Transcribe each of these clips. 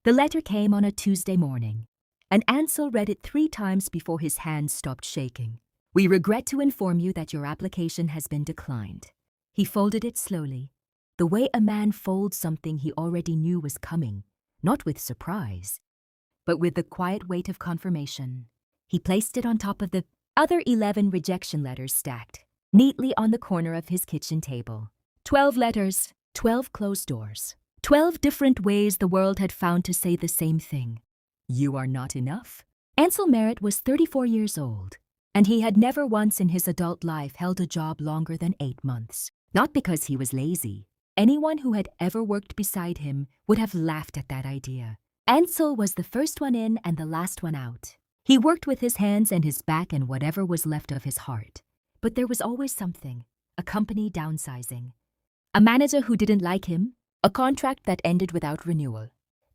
The letter came on a Tuesday morning, and Ansel read it 3 times before his hands stopped shaking. "We regret to inform you that your application has been declined." He folded it slowly, the way a man folds something he already knew was coming, not with surprise, but with the quiet weight of confirmation. He placed it on top of the other 11 rejection letters stacked neatly on the corner of his kitchen table. 12 letters, 12 closed doors. 12 different ways the world had found to say the same thing. You are not enough. Ansel Merritt was 34 years old, and he had never once in his adult life held a job longer than 8 months. Not because he was lazy. Anyone who had ever worked beside him would have laughed at that idea. Ansel was the first one in and the last one out. He worked with his hands and his back and whatever was left of his heart. But there was always something, a company downsizing, a manager who didn't like him, a contract that ended without renewal.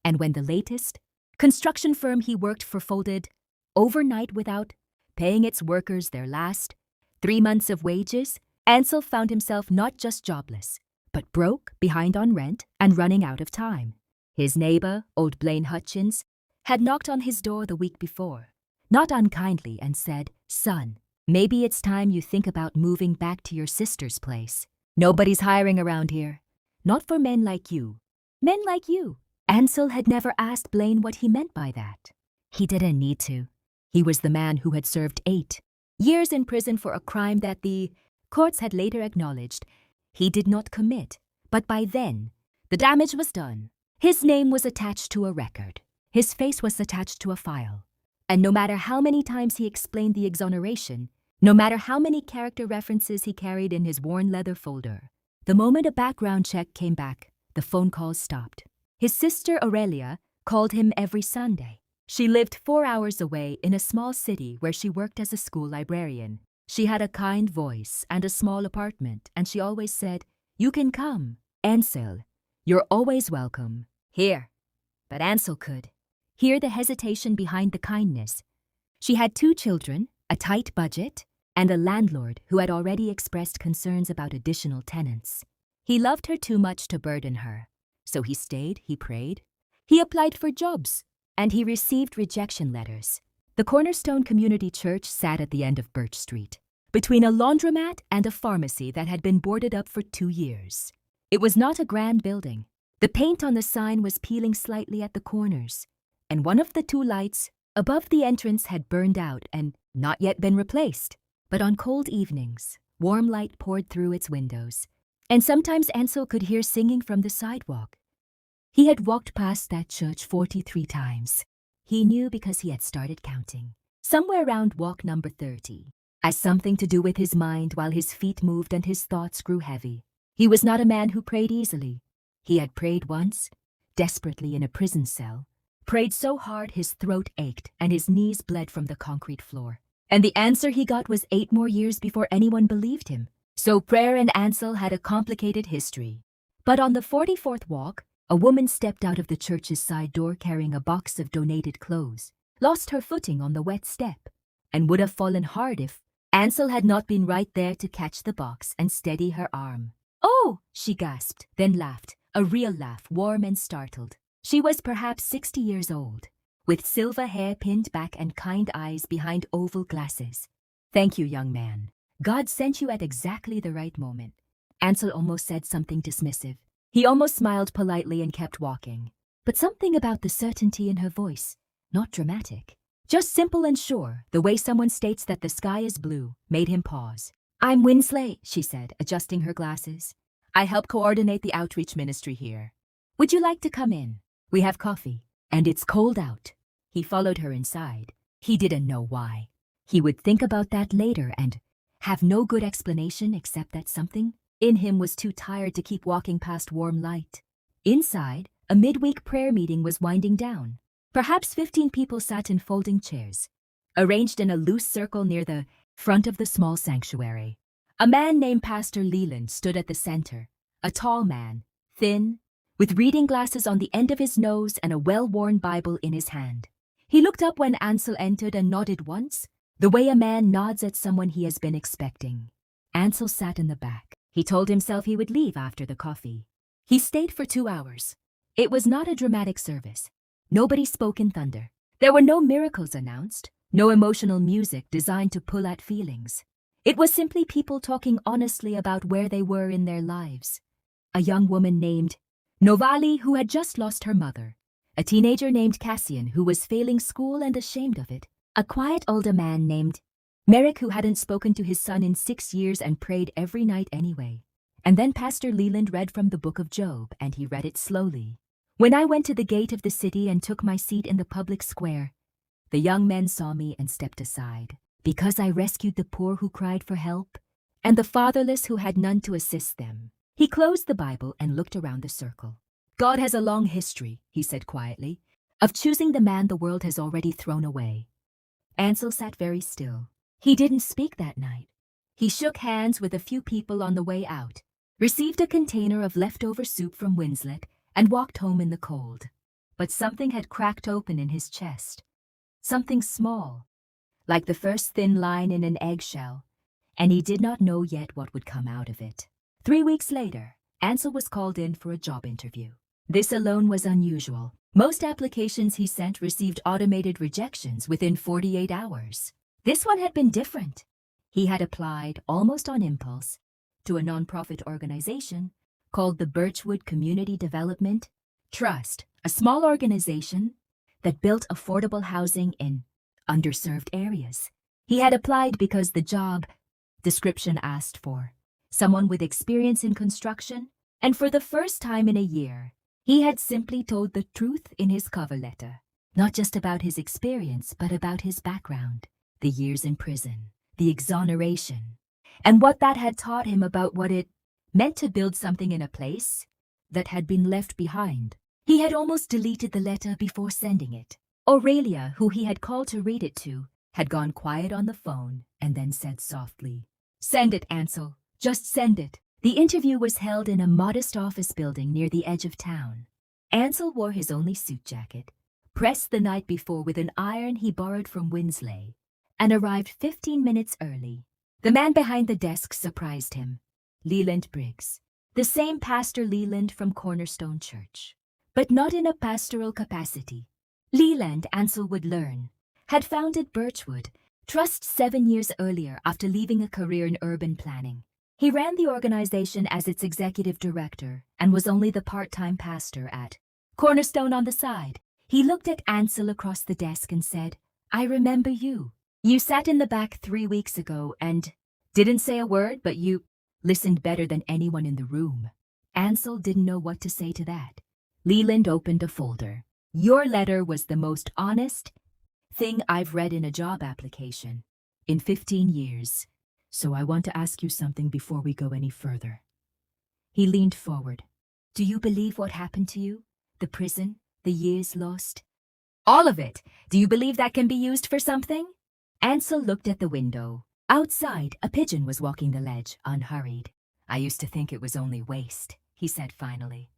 And when the latest construction firm he worked for folded overnight without paying its workers their last 3 months of wages, Ansel found himself not just jobless, but broke, behind on rent, and running out of time. His neighbor, old Blaine Hutchins, had knocked on his door the week before, not unkindly, and said, "Son, maybe it's time you think about moving back to your sister's place. Nobody's hiring around here. Not for men like you. Men like you." Ansel had never asked Blaine what he meant by that. He didn't need to. He was the man who had served 8 years in prison for a crime that the courts had later acknowledged he did not commit. But by then, the damage was done. His name was attached to a record. His face was attached to a file. And no matter how many times he explained the exoneration, no matter how many character references he carried in his worn leather folder, the moment a background check came back, the phone calls stopped. His sister Aurelia called him every Sunday. She lived 4 hours away in a small city where she worked as a school librarian. She had a kind voice and a small apartment, and she always said, "You can come, Ansel. You're always welcome here." But Ansel could hear the hesitation behind the kindness. She had 2 children, a tight budget, and a landlord who had already expressed concerns about additional tenants. He loved her too much to burden her, so he stayed, he prayed, he applied for jobs, and he received rejection letters. The Cornerstone Community Church sat at the end of Birch Street, between a laundromat and a pharmacy that had been boarded up for 2 years. It was not a grand building. The paint on the sign was peeling slightly at the corners, and one of the 2 lights above the entrance had burned out and not yet been replaced. But on cold evenings, warm light poured through its windows, and sometimes Ansel could hear singing from the sidewalk. He had walked past that church 43 times. He knew because he had started counting, somewhere around walk number 30, as something to do with his mind while his feet moved and his thoughts grew heavy. He was not a man who prayed easily. He had prayed once, desperately in a prison cell, prayed so hard his throat ached and his knees bled from the concrete floor. And the answer he got was 8 more years before anyone believed him. So prayer and Ansel had a complicated history. But on the 44th walk, a woman stepped out of the church's side door carrying a box of donated clothes, lost her footing on the wet step, and would have fallen hard if Ansel had not been right there to catch the box and steady her arm. "Oh!" she gasped, then laughed, a real laugh, warm and startled. She was perhaps 60 years old, with silver hair pinned back and kind eyes behind oval glasses. "Thank you, young man. God sent you at exactly the right moment." Ansel almost said something dismissive. He almost smiled politely and kept walking. But something about the certainty in her voice, not dramatic, just simple and sure, the way someone states that the sky is blue, made him pause. "I'm Winsley," she said, adjusting her glasses. "I help coordinate the outreach ministry here. Would you like to come in? We have coffee, and it's cold out." He followed her inside. He didn't know why. He would think about that later and have no good explanation except that something in him was too tired to keep walking past warm light. Inside, a midweek prayer meeting was winding down. Perhaps 15 people sat in folding chairs, arranged in a loose circle near the front of the small sanctuary. A man named Pastor Leland stood at the center, a tall man, thin, with reading glasses on the end of his nose and a well-worn Bible in his hand. He looked up when Ansel entered and nodded once, the way a man nods at someone he has been expecting. Ansel sat in the back. He told himself he would leave after the coffee. He stayed for 2 hours. It was not a dramatic service. Nobody spoke in thunder. There were no miracles announced, no emotional music designed to pull at feelings. It was simply people talking honestly about where they were in their lives. A young woman named Novali, who had just lost her mother. A teenager named Cassian, who was failing school and ashamed of it. A quiet older man named Merrick, who hadn't spoken to his son in 6 years and prayed every night anyway. And then Pastor Leland read from the book of Job, and he read it slowly. When I went to the gate of the city and took my seat in the public square, the young men saw me and stepped aside, because I rescued the poor who cried for help, and the fatherless who had none to assist them. He closed the Bible and looked around the circle. God has a long history, he said quietly, of choosing the man the world has already thrown away. Ansel sat very still. He didn't speak that night. He shook hands with a few people on the way out, received a container of leftover soup from Winslet, and walked home in the cold. But something had cracked open in his chest. Something small, like the first thin line in an eggshell, and he did not know yet what would come out of it. 3 weeks later, Ansel was called in for a job interview. This alone was unusual. Most applications he sent received automated rejections within 48 hours. This one had been different. He had applied, almost on impulse, to a nonprofit organization called the Birchwood Community Development Trust, a small organization that built affordable housing in underserved areas. He had applied because the job description asked for someone with experience in construction, and for the first time in a year, he had simply told the truth in his cover letter, not just about his experience, but about his background, the years in prison, the exoneration, and what that had taught him about what it meant to build something in a place that had been left behind. He had almost deleted the letter before sending it. Aurelia, who he had called to read it to, had gone quiet on the phone and then said softly, "Send it, Ansel. Just send it." The interview was held in a modest office building near the edge of town. Ansel wore his only suit jacket, pressed the night before with an iron he borrowed from Winsley, and arrived 15 minutes early. The man behind the desk surprised him. Leland Briggs, the same Pastor Leland from Cornerstone Church, but not in a pastoral capacity. Leland, Ansel would learn, had founded Birchwood Trust 7 years earlier after leaving a career in urban planning. He ran the organization as its executive director and was only the part-time pastor at Cornerstone on the side. He looked at Ansel across the desk and said, "I remember you. You sat in the back 3 weeks ago and didn't say a word, but you listened better than anyone in the room." Ansel didn't know what to say to that. Leland opened a folder. "Your letter was the most honest thing I've read in a job application in 15 years. So I want to ask you something before we go any further." He leaned forward. "Do you believe what happened to you? The prison? The years lost?" "All of it. Do you believe that can be used for something?" Ansel looked at the window. Outside, a pigeon was walking the ledge, unhurried. "I used to think it was only waste," he said finally.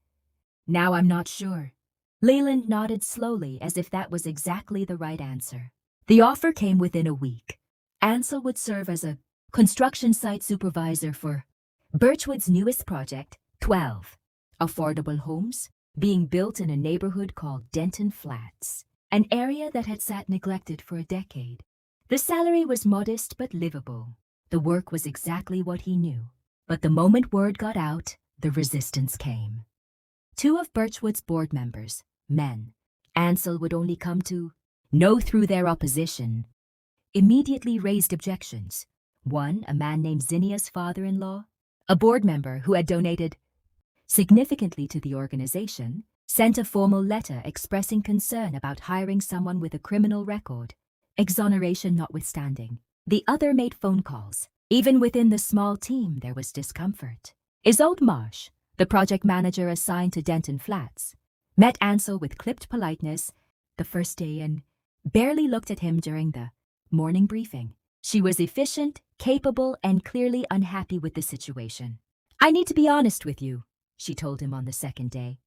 "Now I'm not sure." Leland nodded slowly as if that was exactly the right answer. The offer came within a week. Ansel would serve as a construction site supervisor for Birchwood's newest project, 12 affordable homes, being built in a neighborhood called Denton Flats, an area that had sat neglected for a decade. The salary was modest but livable. The work was exactly what he knew. But the moment word got out, the resistance came. 2 of Birchwood's board members, men, Ansel would only come to know through their opposition, immediately raised objections. One, a man named Zinnia's father-in-law, a board member who had donated significantly to the organization, sent a formal letter expressing concern about hiring someone with a criminal record, exoneration notwithstanding. The other made phone calls. Even within the small team, there was discomfort. Isolde Marsh, the project manager assigned to Denton Flats, met Ansel with clipped politeness the first day and barely looked at him during the morning briefing. She was efficient, capable, and clearly unhappy with the situation. "I need to be honest with you," she told him on the second day,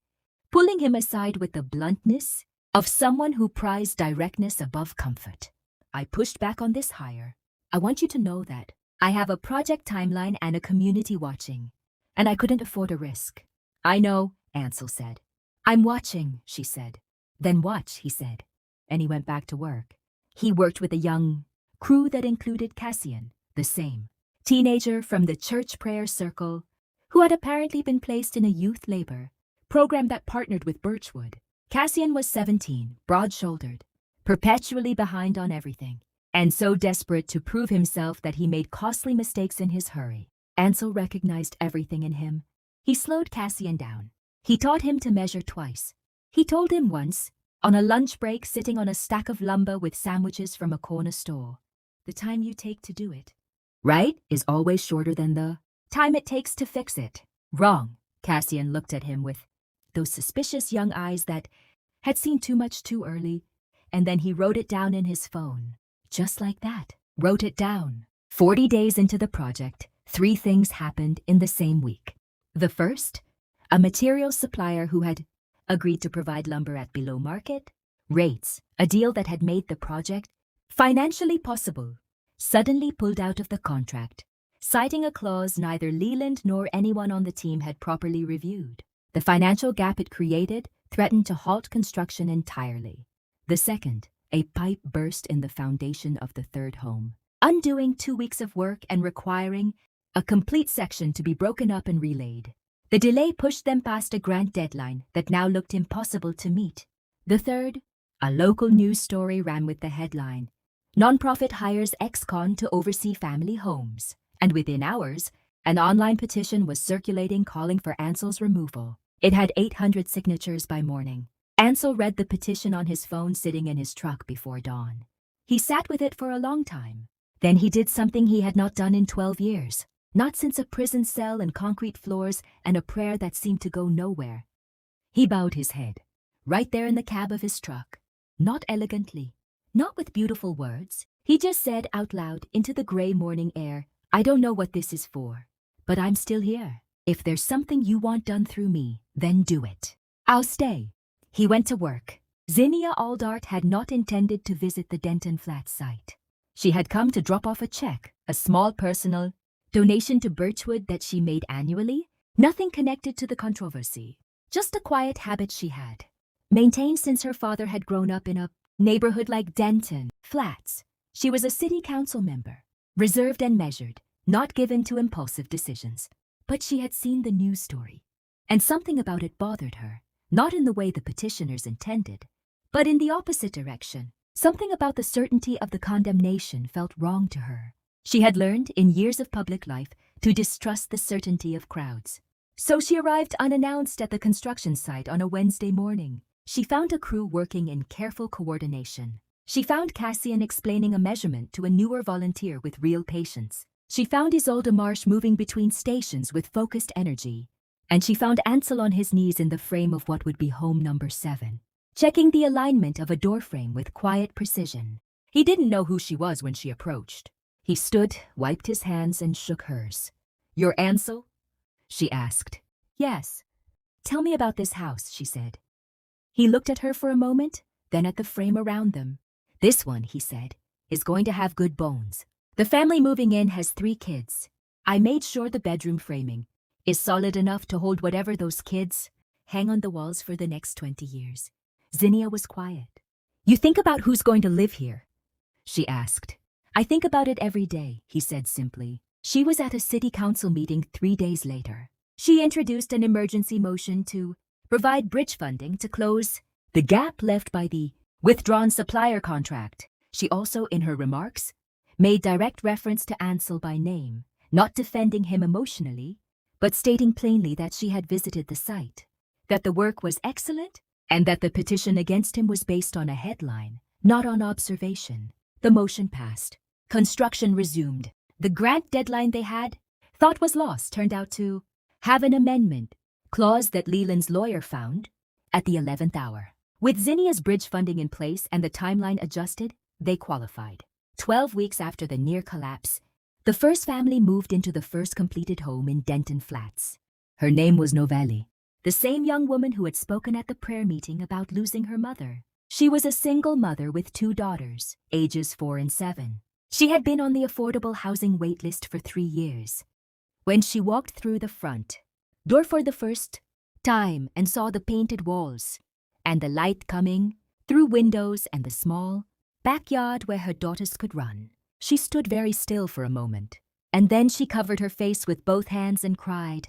pulling him aside with the bluntness of someone who prized directness above comfort. "I pushed back on this hire. I want you to know that I have a project timeline and a community watching, and I couldn't afford a risk." "I know," Ansel said. "I'm watching," she said. Then watch, he said, and he went back to work. He worked with a young crew that included Cassian, the same teenager from the church prayer circle, who had apparently been placed in a youth labor program that partnered with Birchwood. Cassian was 17, broad-shouldered, perpetually behind on everything, and so desperate to prove himself that he made costly mistakes in his hurry. Ansel recognized everything in him. He slowed Cassian down. He taught him to measure twice. He told him once, on a lunch break sitting on a stack of lumber with sandwiches from a corner store, the time you take to do it, right, is always shorter than the time it takes to fix it. Wrong. Cassian looked at him with those suspicious young eyes that had seen too much too early, and then he wrote it down in his phone. Just like that. Wrote it down. 40 days into the project, 3 things happened in the same week. The first, a materials supplier who had agreed to provide lumber at below market rates, a deal that had made the project financially possible, suddenly pulled out of the contract, citing a clause neither Leland nor anyone on the team had properly reviewed. The financial gap it created threatened to halt construction entirely. The second, a pipe burst in the foundation of the third home, undoing 2 weeks of work and requiring a complete section to be broken up and relayed. The delay pushed them past a grant deadline that now looked impossible to meet. The third, a local news story ran with the headline, "Nonprofit hires ex-con to oversee family homes." And within hours, an online petition was circulating calling for Ansel's removal. It had 800 signatures by morning. Ansel read the petition on his phone sitting in his truck before dawn. He sat with it for a long time. Then he did something he had not done in 12 years. Not since a prison cell and concrete floors and a prayer that seemed to go nowhere. He bowed his head, right there in the cab of his truck. Not elegantly, not with beautiful words. He just said out loud into the gray morning air, "I don't know what this is for, but I'm still here. If there's something you want done through me, then do it. I'll stay." He went to work. Zinnia Aldart had not intended to visit the Denton Flats site. She had come to drop off a check, a small personal donation to Birchwood that she made annually, nothing connected to the controversy, just a quiet habit she had maintained since her father had grown up in a neighborhood like Denton Flats. She was a city council member, reserved and measured, not given to impulsive decisions. But she had seen the news story, and something about it bothered her, not in the way the petitioners intended, but in the opposite direction. Something about the certainty of the condemnation felt wrong to her. She had learned in years of public life to distrust the certainty of crowds. So she arrived unannounced at the construction site on a Wednesday morning. She found a crew working in careful coordination. She found Cassian explaining a measurement to a newer volunteer with real patience. She found Isolde Marsh moving between stations with focused energy. And she found Ansel on his knees in the frame of what would be home number 7, checking the alignment of a doorframe with quiet precision. He didn't know who she was when she approached. He stood, wiped his hands, and shook hers. "You're Ansel?" she asked. "Yes." "Tell me about this house," she said. He looked at her for a moment, then at the frame around them. "This one," he said, "is going to have good bones. The family moving in has 3 kids. I made sure the bedroom framing is solid enough to hold whatever those kids hang on the walls for the next 20 years. Zinnia was quiet. "You think about who's going to live here?" she asked. "I think about it every day," he said simply. She was at a city council meeting 3 days later. She introduced an emergency motion to provide bridge funding to close the gap left by the withdrawn supplier contract. She also, in her remarks, made direct reference to Ansel by name, not defending him emotionally, but stating plainly that she had visited the site, that the work was excellent, and that the petition against him was based on a headline, not on observation. The motion passed. Construction resumed. The grant deadline they had thought was lost turned out to have an amendment clause that Leland's lawyer found at the 11th hour. With Zinnia's bridge funding in place and the timeline adjusted, they qualified. 12 weeks after the near collapse, the first family moved into the first completed home in Denton Flats. Her name was Novelli, the same young woman who had spoken at the prayer meeting about losing her mother. She was a single mother with 2 daughters, ages 4 and 7. She had been on the affordable housing waitlist for 3 years. When she walked through the front door for the first time and saw the painted walls and the light coming through windows and the small backyard where her daughters could run. She stood very still for a moment, and then she covered her face with both hands and cried.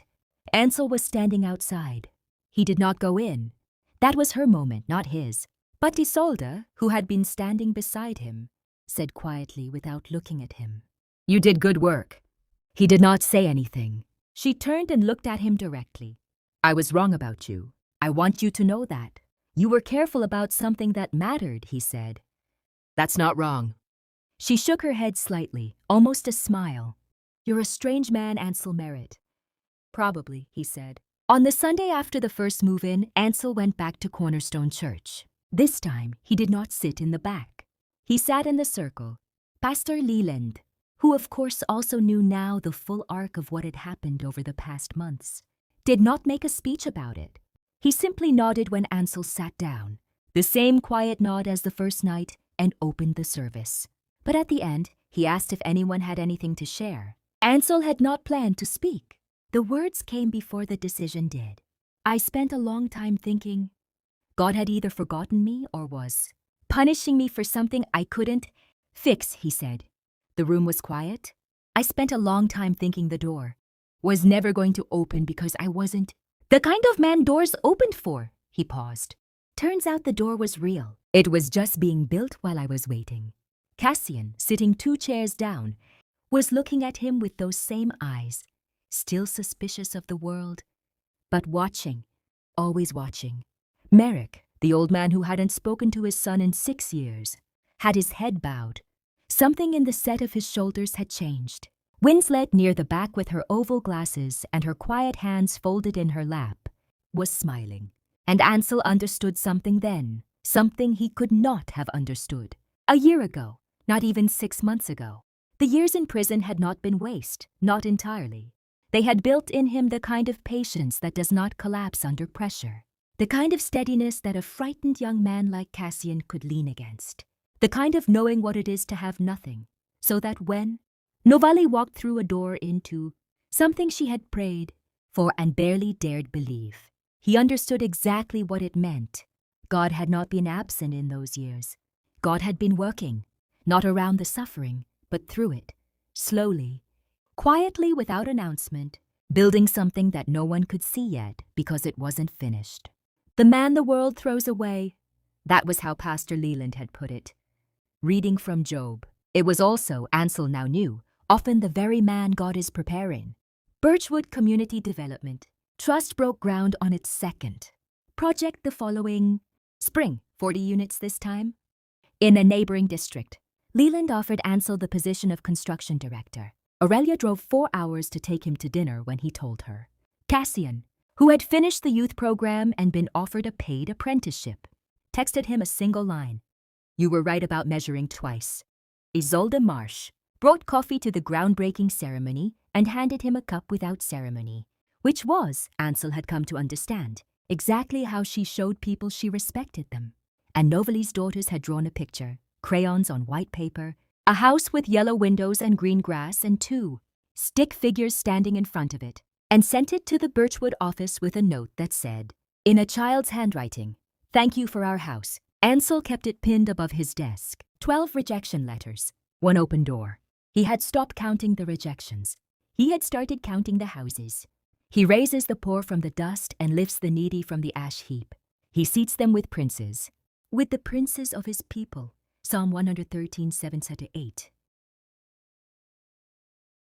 Ansel was standing outside. He did not go in. That was her moment, not his. But Isolde, who had been standing beside him, said quietly without looking at him, "You did good work." He did not say anything. She turned and looked at him directly. "I was wrong about you. I want you to know that. You were careful about something that mattered," he said. "That's not wrong." She shook her head slightly, almost a smile. "You're a strange man, Ansel Merritt." "Probably," he said. On the Sunday after the first move-in, Ansel went back to Cornerstone Church. This time, he did not sit in the back. He sat in the circle. Pastor Leland, who of course also knew now the full arc of what had happened over the past months, did not make a speech about it. He simply nodded when Ansel sat down, the same quiet nod as the first night, and opened the service. But at the end, he asked if anyone had anything to share. Ansel had not planned to speak. The words came before the decision did. "I spent a long time thinking God had either forgotten me or was punishing me for something I couldn't fix," he said. The room was quiet. "I spent a long time thinking the door was never going to open because I wasn't the kind of man doors opened for." He paused. "Turns out the door was real. It was just being built while I was waiting." Cassian, sitting 2 chairs down, was looking at him with those same eyes, still suspicious of the world, but watching, always watching. Merrick, the old man who hadn't spoken to his son in 6 years, had his head bowed. Something in the set of his shoulders had changed. Winslet, near the back with her oval glasses and her quiet hands folded in her lap, was smiling. And Ansel understood something then, something he could not have understood a year ago, not even 6 months ago. The years in prison had not been waste, not entirely. They had built in him the kind of patience that does not collapse under pressure, the kind of steadiness that a frightened young man like Cassian could lean against, the kind of knowing what it is to have nothing, so that when Novali walked through a door into something she had prayed for and barely dared believe, he understood exactly what it meant. God had not been absent in those years. God had been working, not around the suffering, but through it, slowly, quietly, without announcement, building something that no one could see yet because it wasn't finished. The man the world throws away, that was how Pastor Leland had put it. Reading from Job, it was also, Ansel now knew, often the very man God is preparing. Birchwood Community Development Trust broke ground on its second project the following spring, 40 units this time. In a neighboring district, Leland offered Ansel the position of construction director. Aurelia drove 4 hours to take him to dinner when he told her. Cassian, who had finished the youth program and been offered a paid apprenticeship, texted him a single line. "You were right about measuring twice." Isolde Marsh brought coffee to the groundbreaking ceremony and handed him a cup without ceremony, which was, Ansel had come to understand, exactly how she showed people she respected them. And Novali's daughters had drawn a picture, crayons on white paper, a house with yellow windows and green grass and 2 stick figures standing in front of it, and sent it to the Birchwood office with a note that said, in a child's handwriting, "Thank you for our house." Ansel kept it pinned above his desk. 12 rejection letters, 1 open door. He had stopped counting the rejections. He had started counting the houses. He raises the poor from the dust and lifts the needy from the ash heap. He seats them with princes, with the princes of his people. Psalm 113, 7-8.